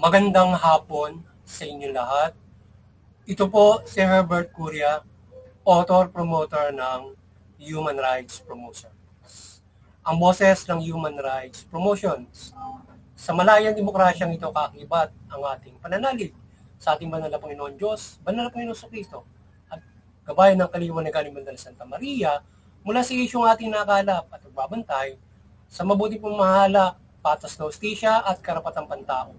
Magandang hapon sa inyo lahat. Ito po si Herbert Curia, author-promoter ng Human Rights Promotion. Ang boses ng Human Rights Promotions. Sa malayang demokrasyang ito kaakibat ang ating pananalig sa ating banal na Panginoon Diyos, banal na Panginoon Kristo, at gabayan ng kaliwanagan ni Bandal Santa Maria mula sa isyong ating nakalap at nagbabantay sa mabuti pong mahala, patas na hustisya at karapatang pantao.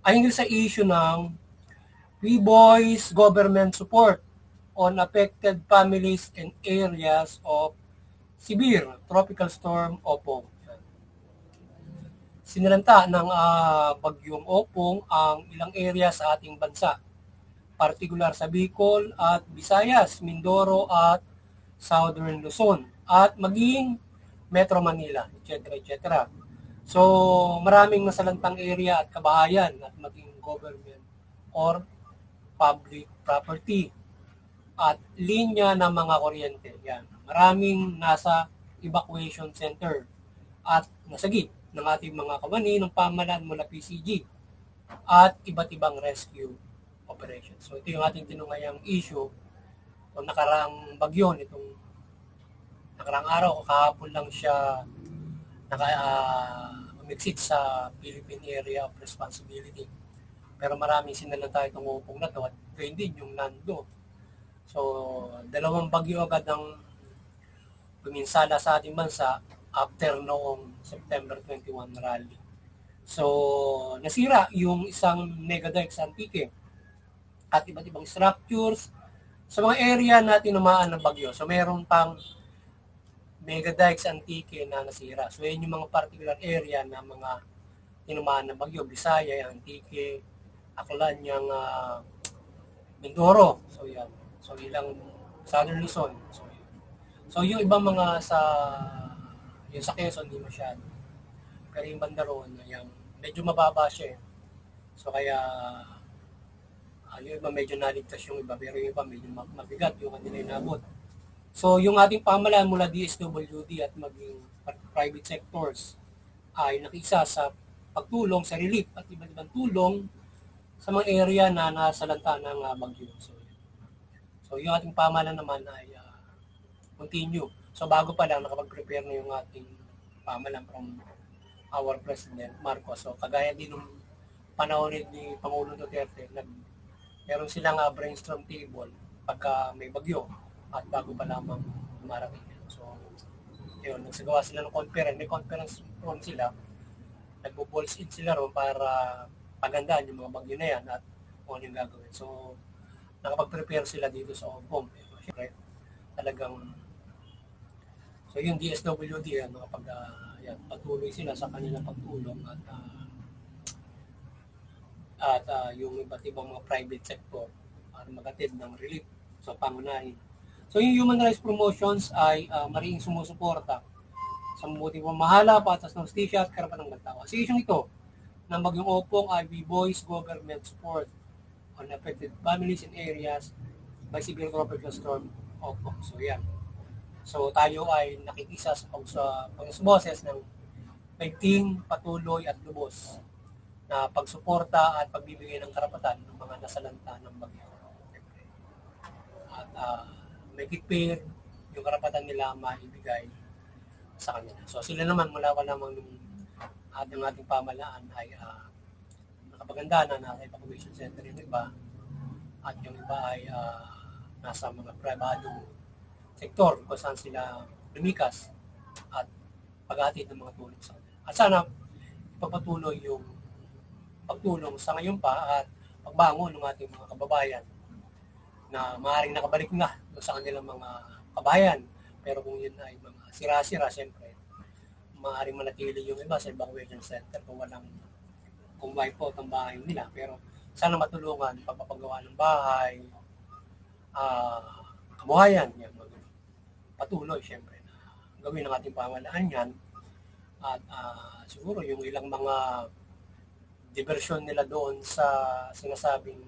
Ay hinggil sa issue ng We-Boys government support on affected families and areas of severe tropical storm Opong. Sinalanta ng bagyong Opong ang ilang area sa ating bansa, partikular sa Bicol at Visayas, Mindoro at Southern Luzon, at maging Metro Manila, etc. etc. So, maraming nasalantang area at kabahayan at maging government or public property at linya ng mga kuryente. Yan. Maraming nasa evacuation center at nasagip ng ating mga kawani ng pamahalaan mula PCG at iba't ibang rescue operations. So ito yung ating tinungayang issue o nakaraang bagyo nitong nakaraang araw o kahapon lang siya umiksit sa Philippine Area of Responsibility. Pero maraming sinalanta itong Opong na to at gayon din yung Nando. So, dalawang bagyo agad ang puminsala sa ating bansa after noong September 21 rally. So, nasira yung isang mega dike sa Antique at iba't ibang structures sa mga area na tinamaan ng bagyo. So, meron pang mega dikes Antique na nasira. So, yun yung mga particular area na mga tinamaan ng bagyo. Bisaya, Antique, Aklan, yung Mindoro. So, yan. So, ilang Southern Luzon. So, yung ibang mga yung sa Quezon, hindi masyado. Pero yung banda roon, yung medyo mababa siya eh. So, kaya yung iba medyo naligtas yung iba, pero yung iba medyo mabigat yung kanila inabot. So, yung ating pamahalaan mula DSWD at maging private sectors ay nakisa sa pagtulong sa relief at iba't ibang tulong sa mga area na nasalanta ng bagyo. So, yung ating pamahalaan naman ay continue. So, bago pa lang, nakapag-prepare na yung ating pamahalaan from our President Marcos. So, kagaya din ng panahon ni Pangulong Duterte, meron silang brainstorm table pagka may bagyo at bago pa lamang dumarating. So, yun, nagsagawa sila ng conference. May conference room sila. Nagbo-balls in sila roon para pagandaan yung mga bagyo na yan at kung ano yung gagawin. So, nakapag-prepare sila dito sa Opong. Pero, syempre, talagang so yung DSWD yan, patuloy sila sa kanilang pagtulong at yung iba't ibang mga private sector para magatid ng relief sa pangunahin. So yung Human Rights Promotions ay mariing sumusuporta sa mabuting pamahala, patas ng hustisya at karapatang pantao. Sa isyong ito, ng bagyong Opong ay We-Boys government support on affected families and areas by severe tropical storm Opong. So yan. So tayo ay nakikisa sa pagsuboses ng paigting, patuloy at lubos na pagsuporta at pagbibigay ng karapatan ng mga nasalanta ng bagyo. At may kitpir yung karapatan nila maibigay sa kanila. So sila naman mula pa lamang ng ating pamahalaan ay nakapaganda na nasa evacuation center yung iba at yung iba ay nasa mga privadong sektor kung saan sila lumikas at paghatid ng mga tulong sa kanila. At sana ipagpatuloy yung pagtulong sa ngayon pa at pagbangon ng ating mga kababayan na maaaring nakabalik na sa kanilang mga kabayan. Pero kung yun ay mga sira-sira, siyempre, maaaring manatili yung iba sa evacuation center kung wipe out ang bahay nila. Pero sana matulungan, pagpapagawa ng bahay, kabuhayan, yan, patuloy, siyempre, na gawin ng ating pamahalaan yan. At siguro yung ilang mga diversyon nila doon sa sinasabing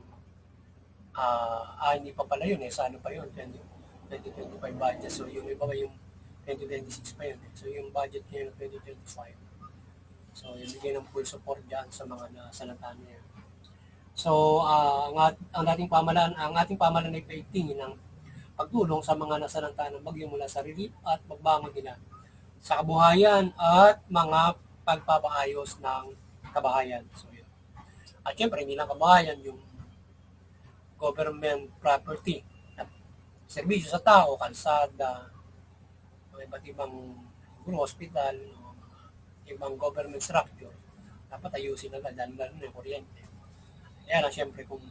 hindi pa pala yun sa ano pa yun, 2025 budget. So yung iba ba yung 2026 pa yun So yung budget niya yung 2025. So, ibigay ng full support dyan sa mga nasalanta niya. So, ang ating pamahalaan ay paigtingin ng pagtulong sa mga nasalanta ng bagyo mula sa relief at pagbangon nila sa kabuhayan at mga pagpapaayos ng kabahayan. So, yun. At syempre, hindi lang kabahayan, yung government property, serbisyo sa tao, kalsada, mga iba't ibang hospital, ibang government structure, dapat ayusin agad, lalo na yung kuryente. Kaya lang, syempre, kung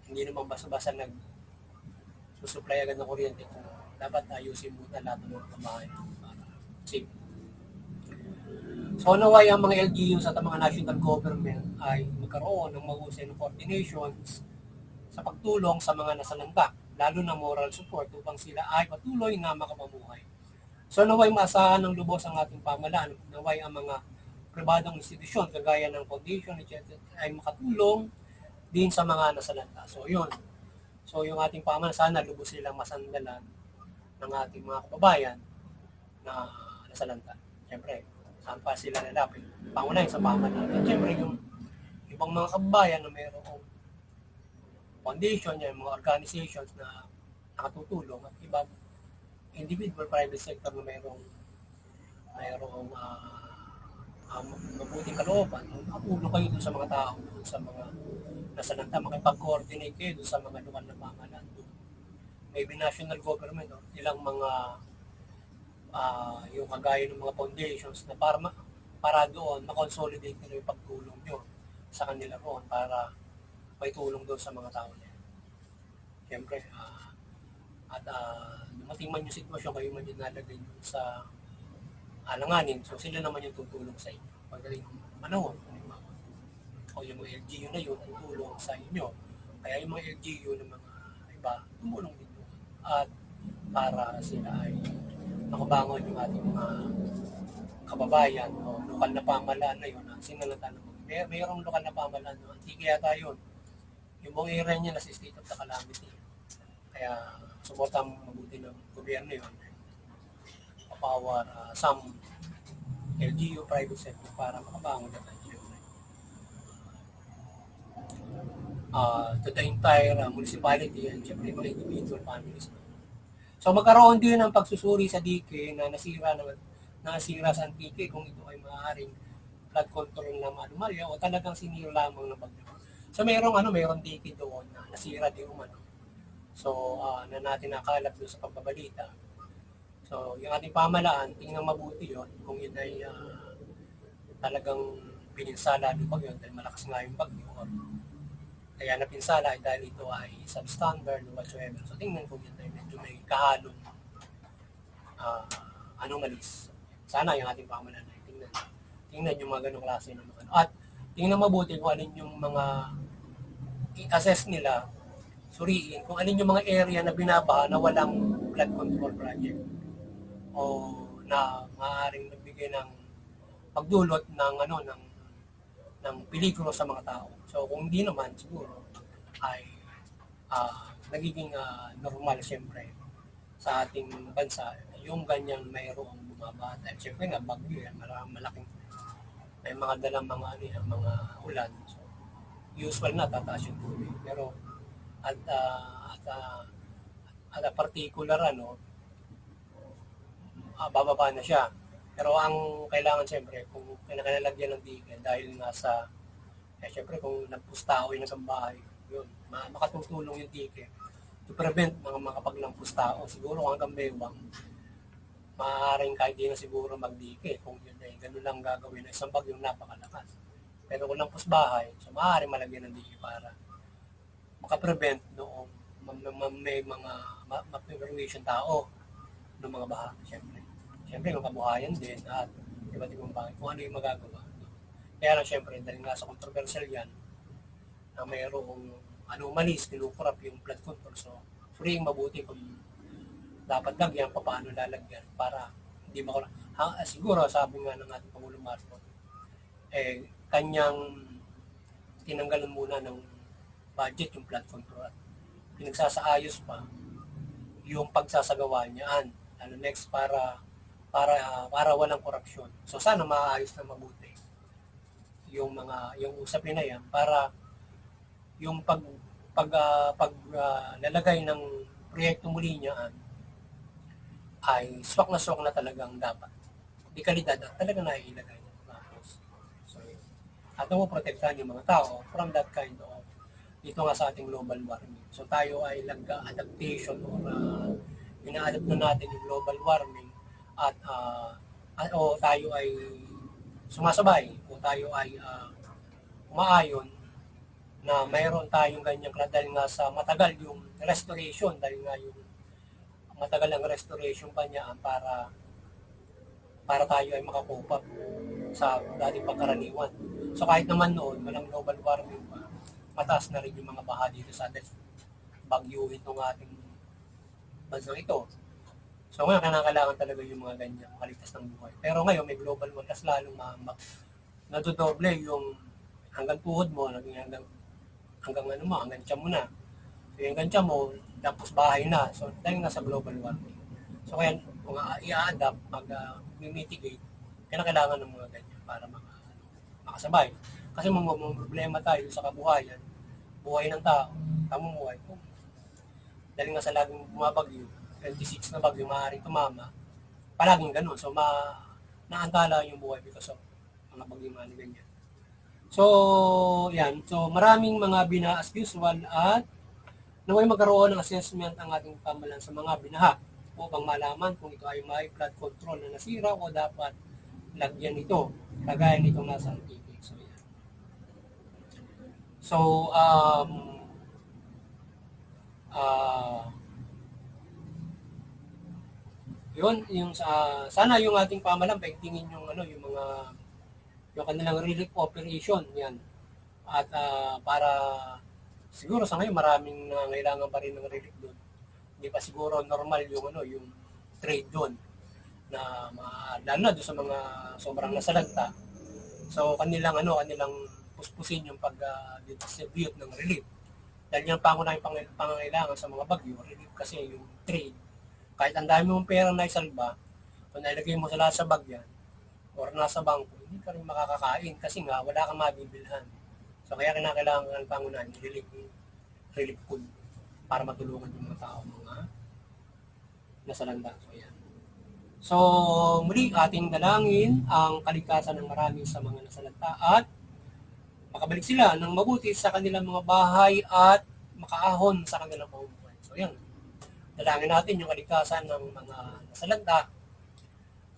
hindi naman basta-basta nag-supply agad ng kuryente, kung dapat ayusin muna lahat ng mga kabahayan para safe. So, naway ang mga LGU sa mga national government ay magkaroon ng mahusay ng coordinations sa pagtulong sa mga nasalanta, lalo na moral support upang sila ay patuloy na makapamuhay. So, naway maasahan ng lubos ang ating pamahalaan, naway ang mga pribadong institusyon kagaya ng foundation, etc. ay makatulong din sa mga nasalanta. So, yun. So, yung ating pamahalaan, sana lubos silang masandalan ng ating mga kababayan na nasalanta. Siyempre, saan pa sila lalapit? Pangunahin sa pamahalaan. At siyempre, yung ibang mga kababayan na mayroong foundation, yung mga organizations na nakatutulong at ibang individual private sector na mayroong mabuting kalooban, makatulong kayo dun sa mga tao, dun sa mga nasalanta, makipag-coordinate kayo dun sa mga lugar na pamahalaan. Maybe national government o ilang mga yung kagaya ng mga foundations na para doon makonsolidate nila yung pagtulong nyo sa kanila roon para may tulong doon sa mga tao nila. Siyempre, dumating man yung sitwasyon, kayo man yung nalagay sa alanganin, so sila naman yung tutulong sa inyo. Pagdating manahon, o yung mga LGU na yun, tutulong sa inyo. Kaya yung mga LGU ng mga iba, tumulong din doon. At para sila ay makabangon yung ating mga kababayan o lokal na pamahalaan na yun, sinalata naman. Mayroong lokal na pamahalaan no? Hindi kaya tayo, yung buong area niya nasa state of the calamity. Kaya suportang mabuti ng gobyerno yun. Power some LGU private sector para makabangon na tayo. To the entire municipality and syempre mga individual families. So magkaroon din ng pagsusuri sa dike na nasira sa dike kung ito ay maaaring flood control na anomalya o talagang sinira lamang ng bagyo. So mayroong dike doon na nasira din umano. So na natin nakalap doon sa pagbabalita. So yung ating pamahalaan, tingnan mabuti yon kung yun ay talagang pininsala ng bagyo dahil malakas nga yung bagyo. Kaya napinsala ay dahil ito ay substandard or whatsoever. So tingnan kung yun ay medyo may kahalong anomalies. Sana yung ating pamahalaan ay tingnan yung mga ganong klase ng mga at tingnan mabuti kung alin yung mga i-assess nila, suriin kung alin yung mga area na binabaha na walang flood control project o na maaaring nagbigay ng pagdulot ng peligro sa mga tao. So kung hindi naman siguro ay nagiging normal siyempre sa ating bansa yung ganyang mayroong bumaba dahil siyempre nga bagyo yan, malaking may mga dalang mga ulan. So usual na tataas yung tubig. Pero at a particular bababa na siya. Pero ang kailangan siyempre, kung kailangan ng dike dahil nasa, siyempre kung nagpustao yung nagkambahay, yun, makatutulong yung dike to prevent mga makapaglampus tao. Siguro hanggang bewang, maaaring kahit di na siguro magdike kung yun ay ganun lang gagawin na isang bagyong napakalakas. Pero kung lampus bahay, so maaaring malagyan ng dike para makaprevent noong may mga ma-evaluation tao ng mga baha, siyempre. Siyempre, yung kabuhayan din at iba't ibang bagay kung ano yung magagawa. Kaya lang siyempre, dahil nga sa controversial yan, na mayroong anomalies, kinukurap yung flood control. So, free mabuti kung dapat lagyan, paano lalagyan para hindi makulang. Siguro, sabi nga ng ating Pangulong Marcos, kanyang tinanggalan muna ng budget yung flood control. Pinagsasaayos pa yung pagsasagawa niyaan. Next, para walang korupsyon. So sana maayos na mabuti yung usapin na yan para yung lalagay ng proyekto muli niya ay swak na talagang dapat. Di kalidad at talaga naiilagay. So, at protektahan yung mga tao from that kind of dito nga sa ating global warming. So tayo ay nag-adaptation or ina-adapt na natin yung global warming at o tayo ay sumasabay o tayo ay umaayon na mayroon tayong ganyang dahil nga sa matagal yung restoration, dahil nga yung matagal ang restoration pa niya para tayo ay makakope up sa dating pagkaraniwan. So kahit naman noon, walang global warming pa, mataas na rin yung mga baha dito sa atin. Bagyuhin ng ating bansang ito. So ngayon, kailangan talaga yung mga ganyan, makaligtas ng buhay. Pero ngayon, may global warming, tas lalong nadodoble yung hanggang tuhod mo, hanggang tiyan mo na. So yung hanggang tiyan mo, tapos bahay na. So dahil nasa global warming. So kaya, kung i-adapt, mag-mitigate, kailangan ng mga ganyan para makasabay. Kasi mga problema tayo sa kabuhayan, buhay ng tao, tamang buhay ko. Dahil nga sa laging bumabagyo, 26 na bagyo, maaaring tumama, palaging ganun. So, naantala yung buhay because of mga bagyo mga ganyan. So, yan. So, maraming mga as usual at naway magkaroon ng assessment ang ating pamahalaan sa mga binaha upang malaman kung ito ay may flood control na nasira o dapat lagyan ito, kagaya nitong nasa TV. So, yun, yung sana yung ating pamahalaan paigtingin yung yung kanilang relief operation yan. At para siguro sa ngayon maraming nangailangan pa rin ng relief doon. Hindi pa siguro normal yung yung trade doon na lalo na doon sa mga sobrang nasalanta. So kanilang puspusin yung pag-distribute ng relief. Dahil yung pangunahing pangangailangan sa mga bagyo, relief kasi yung trade. Kahit ang dami mong pera na isalba, kung nailagay mo sa lahat sa bagyan, or nasa bangko, hindi ka rin makakakain kasi nga wala kang mabibilhan. So kaya kailangan ng pangunahing relief food para matulungan yung mga tao, mga nasalanda. So yan. So muli ating dalangin ang kaligtasan ng marami sa mga nasalanta at makabalik sila ng mabuti sa kanilang mga bahay at makaahon sa kanilang pamumuhay. So yan, dalangin natin yung kaligtasan ng mga nasalanta.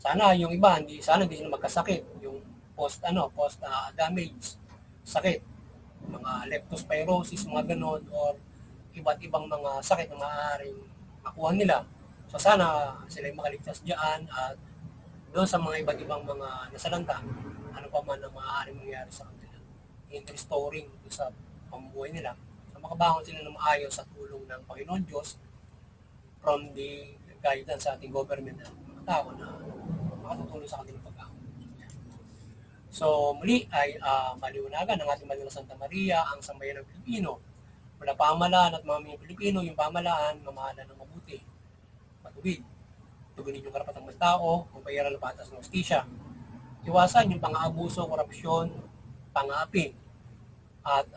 Sana yung iba, hindi sila magkasakit, yung post damage, sakit, mga leptospirosis, mga ganon, or iba't ibang mga sakit na maaaring makuha nila. So sana sila yung makaligtas diyan at doon sa mga iba't ibang mga nasalanta, ano pa man ang maaaring mangyari sa kanila in restoring sa pamumuhay nila. So makabangon sila ng maayos sa tulong ng Panginoon Diyos from the guidance sa ating government at mga tao na makatutulong sa kanilang pag-ahon. So muli ay maliwanagan ng ating Banal na Santa Maria ang sambayan ng Pilipino. Mula pamahalaan at mga Pilipino, yung pamahalaan, mamahalan ng mabuti, matuwid. Tugunin yung karapatang mga tao, kung payaran ng patas ng hustisya. Iwasan yung pang-aabuso, korupsyon, pang-aapi. At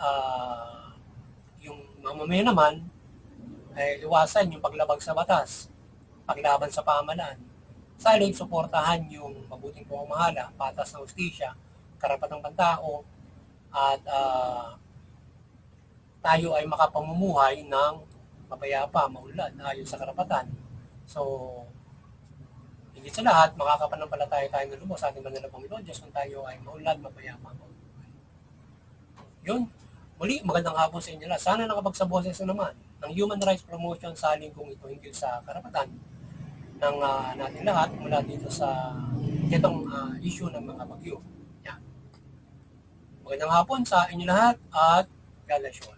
yung mamamayan naman, ay iwasan yung paglabag sa batas, paglaban sa pamahalaan. Salig, suportahan yung mabuting pamamahala, patas ng hustisya, karapatang pantao, at tayo ay makapamumuhay ng mapayapa, maunlad, ayon sa karapatan. So, higit sa lahat, makakapanampalataya tayo ng lubos sa ating banal na Panginoon Diyos kung tayo ay maunlad, mapayapa. Yun. Muli, magandang hapon sa inyo lahat. Sana nakapagsaboses na naman ng human rights promotion sa kung ito hinggil sa karapatan ng natin lahat mula dito sa itong issue ng mga bagyo. Yan. Magandang hapon sa inyo lahat at God bless you all.